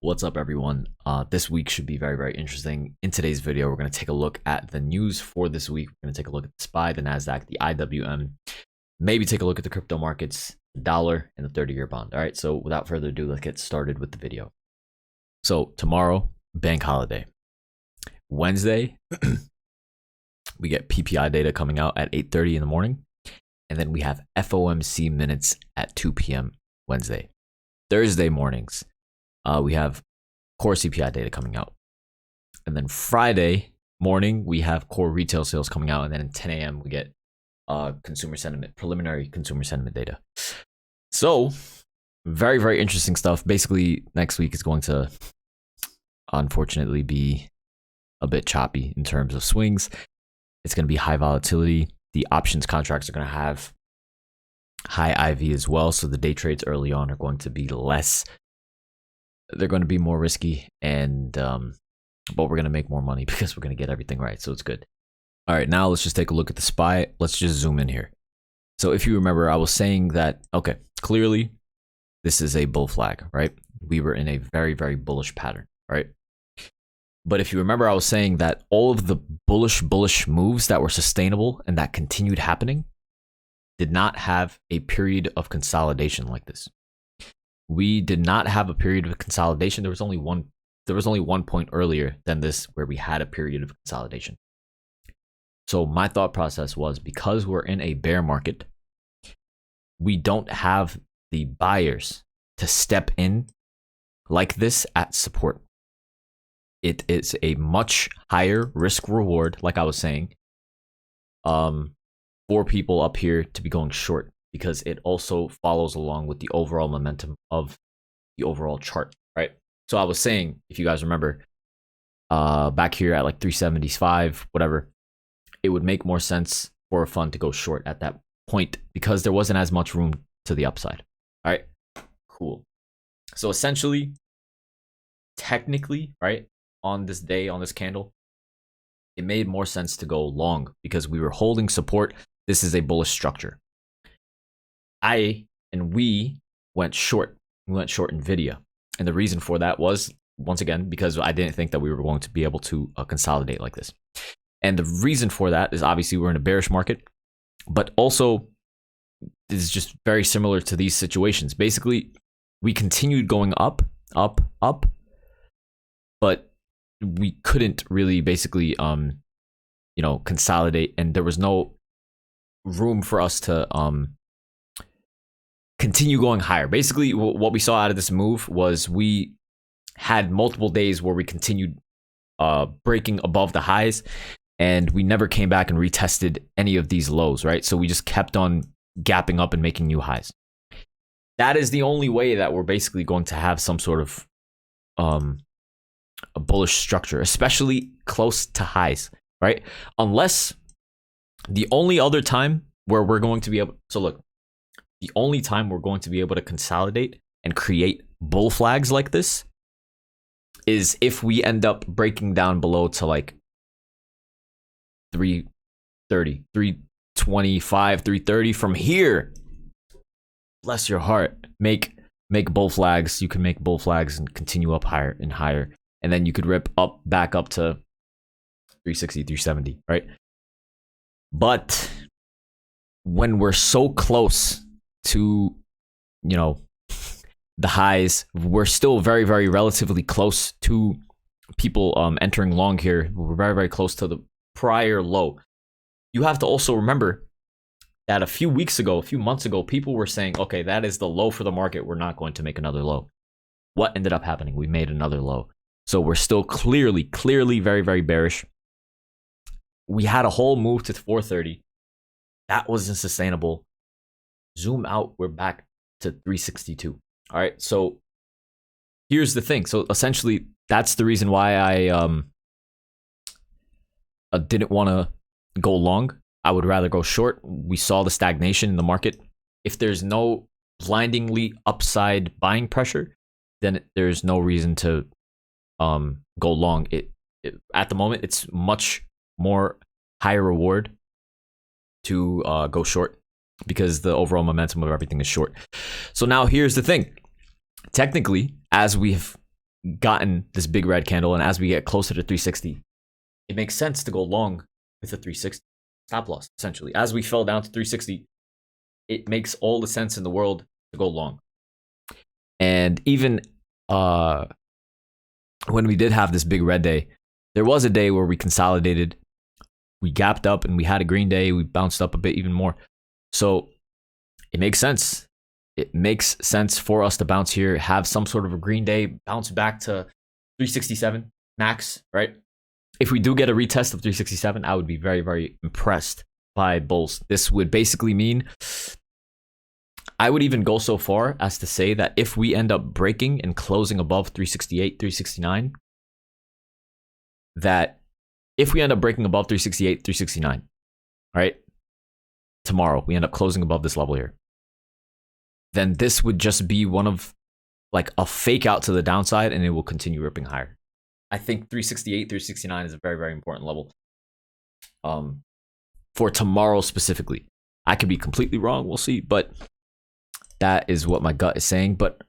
What's up, everyone? This week should be very interesting. In today's video, we're going to take a look at the news for this week. We're going to take a look at the SPY, the NASDAQ, the IWM, maybe take a look at the crypto markets, the dollar, and the 30-year bond. All right, so without further ado, let's get started with the video. So tomorrow, bank holiday. Wednesday, we get PPI data coming out at 8:30 in the morning. And then we have FOMC minutes at 2 p.m. Wednesday. Thursday mornings, we have core CPI data coming out. And then Friday morning, we have core retail sales coming out. And then at 10 a.m., we get consumer sentiment, preliminary consumer sentiment data. So very interesting stuff. Basically, next week is going to, unfortunately, be a bit choppy in terms of swings. It's going to be high volatility. The options contracts are going to have high IV as well. So the day trades early on are going to be less. They're going to be more risky, and but we're going to make more money because we're going to get everything right. So it's good. All right, now let's just take a look at the SPY. Let's just zoom in here. So if you remember, I was saying that, okay, clearly this is a bull flag, right? We were in a very bullish pattern, right? But if you remember, I was saying that all of the bullish moves that were sustainable and that continued happening did not have a period of consolidation like this. We did not have a period of consolidation. There was only one point earlier than this where we had a period of consolidation. So my thought process was, because we're in a bear market, we don't have the buyers to step in like this at support. It is a much higher risk reward, like I was saying, for people up here to be going short, because it also follows along with the overall momentum of the overall chart, right? So I was saying, if you guys remember, back here at like 375, whatever, it would make more sense for a fund to go short at that point because there wasn't as much room to the upside. All right, cool. So essentially, technically, right, on this day, on this candle, it made more sense to go long because we were holding support. This is a bullish structure. We went short. We went short Nvidia. And the reason for that was, once again, because I didn't think that we were going to be able to consolidate like this. And the reason for that is obviously we're in a bearish market, but also this is just very similar to these situations. Basically, we continued going up, but we couldn't really basically, consolidate, and there was no room for us to continue going higher. Basically, what we saw out of this move was we had multiple days where we continued breaking above the highs, and we never came back and retested any of these lows, right? So we just kept on gapping up and making new highs. That is the only way that we're basically going to have some sort of a bullish structure, especially close to highs, right? Unless the only other time where we're going to be able, so look, the only time we're going to be able to consolidate and create bull flags like this is if we end up breaking down below to like 330, 325, 330. From here, bless your heart, make bull flags. You can make bull flags and continue up higher and higher. And then you could rip up back up to 360, 370, right? But when we're so close to, the highs, we're still very relatively close to people entering long here. We're very close to the prior low. You have to also remember that a few months ago, people were saying, okay, that is the low for the market. We're not going to make another low. What ended up happening? We made another low. So we're still clearly very bearish. We had a whole move to 430. That wasn't sustainable. Zoom out, we're back to 362. All right, so here's the thing. So essentially, that's the reason why I didn't want to go long. I would rather go short. We saw the stagnation in the market. If there's no blindingly upside buying pressure, then there's no reason to go long. At the moment, it's much more higher reward to go short because the overall momentum of everything is short. So now here's the thing. Technically, as we've gotten this big red candle, and as we get closer to 360, it makes sense to go long with a 360 stop loss. Essentially, as we fell down to 360, it makes all the sense in the world to go long. And even when we did have this big red day, there was a day where we consolidated, we gapped up, and we had a green day. We bounced up a bit even more. So it makes sense. It makes sense for us to bounce here, have some sort of a green day, bounce back to 367 max, right? If we do get a retest of 367, I would be very, very impressed by bulls. This would basically mean, I would even go so far as to say that if we end up breaking and closing above 368, 369, that if we end up breaking above 368, 369, right? Tomorrow, we end up closing above this level here. Then this would just be one of like a fake out to the downside, and it will continue ripping higher. I think 368, 369 is a very, very important level for tomorrow specifically. I could be completely wrong. We'll see. But that is what my gut is saying. But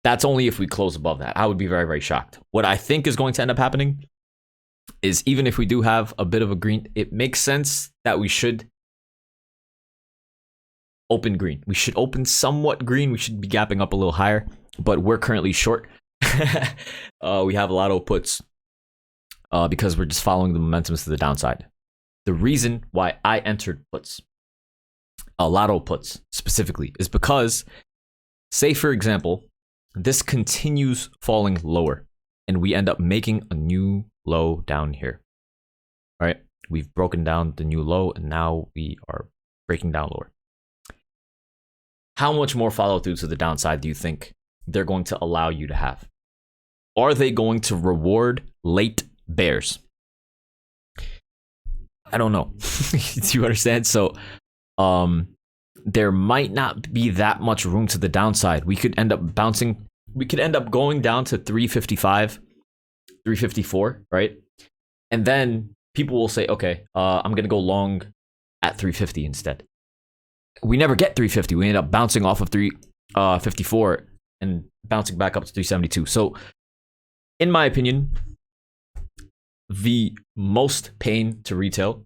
that's only if we close above that. I would be very, very shocked. What I think is going to end up happening is, even if we do have a bit of a green, it makes sense that we should open green. We should open somewhat green. We should be gapping up a little higher, but we're currently short. We have a lot of puts because we're just following the momentums to the downside. The reason why I entered puts, a lot of puts specifically, is because, say for example, this continues falling lower and we end up making a new low down here. All right, we've broken down the new low and now we are breaking down lower. How much more follow through to the downside do you think they're going to allow you to have? Are they going to reward late bears? I don't know. Do you understand? So there might not be that much room to the downside. We could end up bouncing. We could end up going down to 355, 354, right? And then people will say, okay, I'm going to go long at 350 instead. We never get 350. We end up bouncing off of 354 and bouncing back up to 372. So in my opinion, the most pain to retail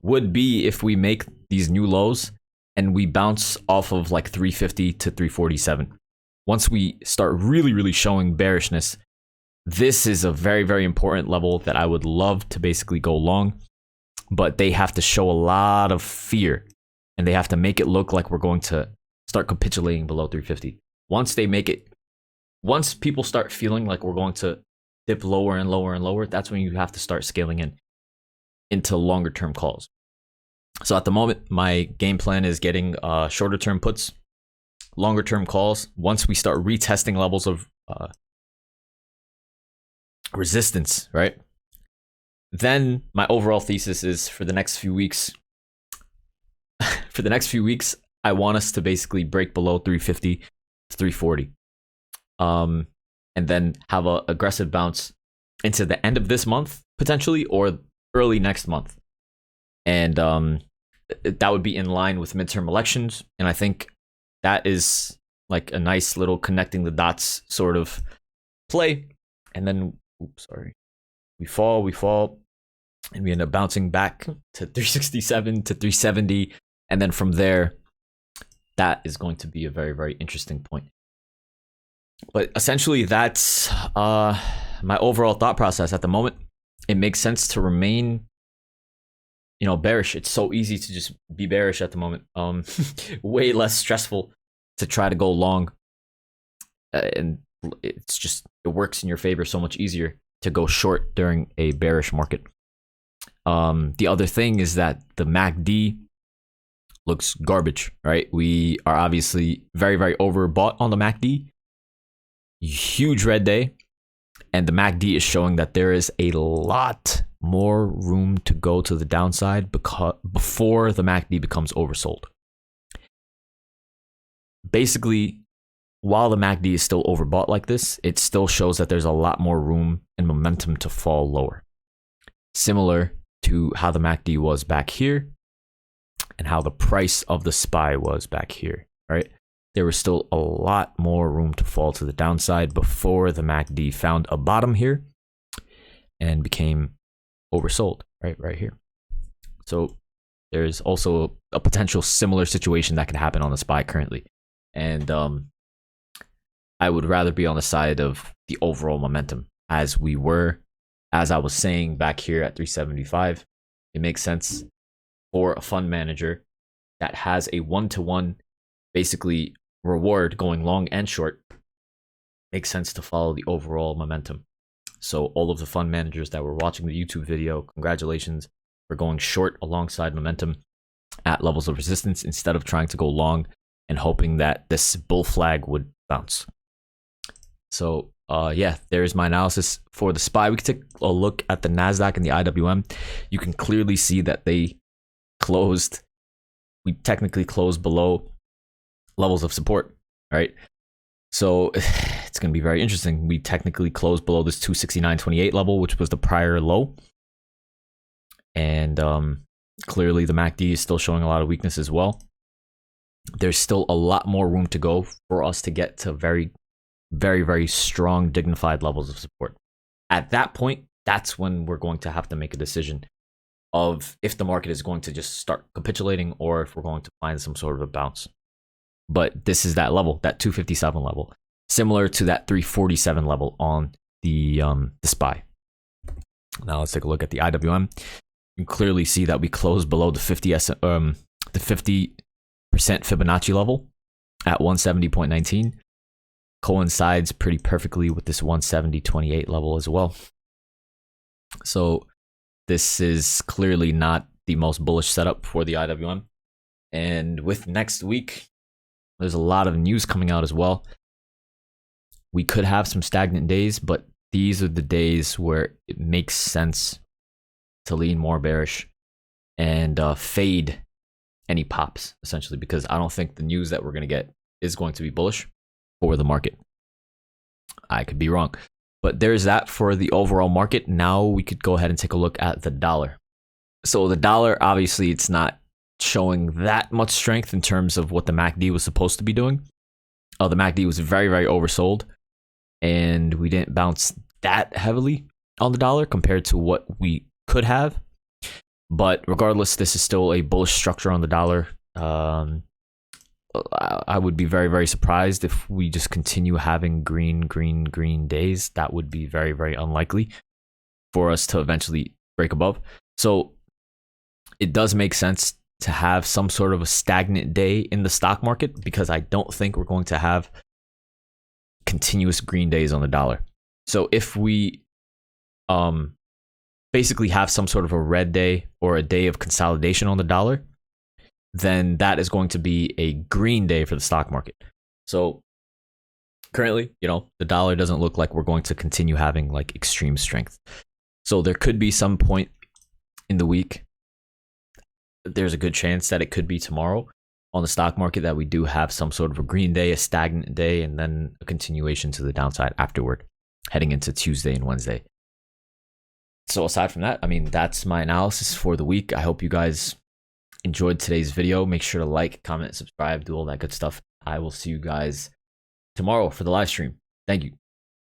would be if we make these new lows and we bounce off of like 350 to 347. Once we start really, really showing bearishness, this is a very, very important level that I would love to basically go long, but they have to show a lot of fear and they have to make it look like we're going to start capitulating below 350. Once people start feeling like we're going to dip lower and lower and lower, that's when you have to start scaling into longer term calls. So at the moment, my game plan is getting shorter term puts, longer term calls. Once we start retesting levels of resistance, right? Then my overall thesis is for the next few weeks, I want us to basically break below 350 to 340. And then have an aggressive bounce into the end of this month, potentially, or early next month. And that would be in line with midterm elections. And I think that is like a nice little connecting the dots sort of play. And then, we fall, and we end up bouncing back to 367 to 370. And then from there, that is going to be a very, very interesting point. But essentially, that's my overall thought process at the moment. It makes sense to remain, bearish. It's so easy to just be bearish at the moment. Way less stressful to try to go long, and it works in your favor so much easier to go short during a bearish market. The other thing is that the MACD looks garbage, right? We are obviously very, very overbought on the MACD. Huge red day, and the MACD is showing that there is a lot more room to go to the downside before the MACD becomes oversold. Basically, while the MACD is still overbought like this, it still shows that there's a lot more room and momentum to fall lower. Similar to how the MACD was back here and how the price of the SPY was back here, right? there was still a lot more room to fall to the downside before the MACD found a bottom here and became oversold right here. So there's also a potential similar situation that could happen on the SPY currently. And I would rather be on the side of the overall momentum, as I was saying back here at 375. It makes sense for a fund manager that has a one-to-one basically reward going long and short. Makes sense to follow the overall momentum. So all of the fund managers that were watching the YouTube video, congratulations for going short alongside momentum at levels of resistance instead of trying to go long and hoping that this bull flag would bounce. So yeah, there's my analysis for the SPY. We can take a look at the NASDAQ and the IWM. You can clearly see that we technically closed below levels of support, right? So it's going to be very interesting. We technically closed below this 269.28 level, which was the prior low. And clearly the MACD is still showing a lot of weakness as well. There's still a lot more room to go for us to get to very, very strong, dignified levels of support. At that point, that's when we're going to have to make a decision of if the market is going to just start capitulating or if we're going to find some sort of a bounce. But this is that level, that 257 level, similar to that 347 level on the SPY. Now let's take a look at the IWM. You can clearly see that we closed below the 50% Fibonacci level at 170.19. Coincides pretty perfectly with this 170.28 level as well. So this is clearly not the most bullish setup for the IWM. And with next week, there's a lot of news coming out as well. We could have some stagnant days, but these are the days where it makes sense to lean more bearish and fade any pops, essentially, because I don't think the news that we're going to get is going to be bullish for the market. I could be wrong, but there's that for the overall market. Now we could go ahead and take a look at the dollar. So the dollar, obviously, it's not showing that much strength in terms of what the MACD was supposed to be doing. The MACD was very oversold, and we didn't bounce that heavily on the dollar compared to what we could have. But regardless, this is still a bullish structure on the dollar. I would be very surprised if we just continue having green days. That would be very unlikely for us to eventually break above. So it does make sense to have some sort of a stagnant day in the stock market, because I don't think we're going to have continuous green days on the dollar. So if we basically have some sort of a red day or a day of consolidation on the dollar, then that is going to be a green day for the stock market. So currently, the dollar doesn't look like we're going to continue having like extreme strength. So there could be some point in the week, there's a good chance that it could be tomorrow on the stock market, that we do have some sort of a green day, a stagnant day, and then a continuation to the downside afterward, heading into Tuesday and Wednesday. So aside from that, I mean, that's my analysis for the week. I hope you guys enjoyed today's video. Make sure to like, comment, subscribe, do all that good stuff. I will see you guys tomorrow for the live stream. Thank you.